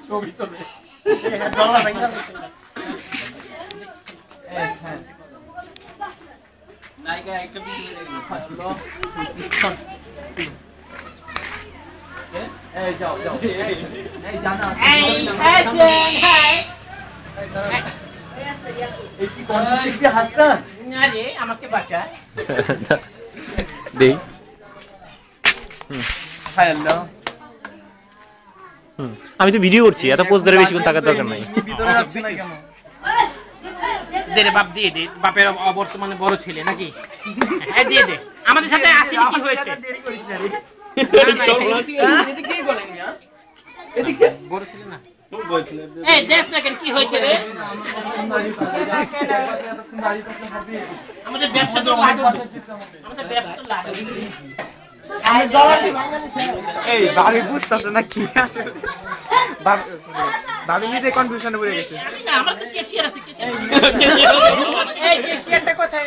ছবি তোলে নায়িকা একটা হ্যালো এই যাও যাও এই জানা এই হাই এই কি কনসেপ্টে হাসান আরে আমাকে বাঁচা দেই হ্যালো আমি তো ভিডিও করছি এত পোজ ধরে বেশিক্ষণ থাকার দরকার নাই ভিতরে যাচ্ছে না কেন দে রে বাপ দিয়ে দে বাপের অবর্তমানে বড় ছেলে নাকি হ্যাঁ দিয়ে দে আমাদের সাথে আসিনি কি হয়েছে দেরি করিস না রে এদিকে কি বলেন না এদিকে বড় ছেলে না তুই বলছিস এই দেখ না কেন কি হয়েছে রে আমাদের ব্যবসা তো লাগে আমাদের ব্যবসা তো লাগে এই ভাবি বুঝতেছ না কি আছে ভাবি নিজে কনফিউশনে পড়ে গেছে আমরা তো কেশিয়ার আছে কেশিয়ার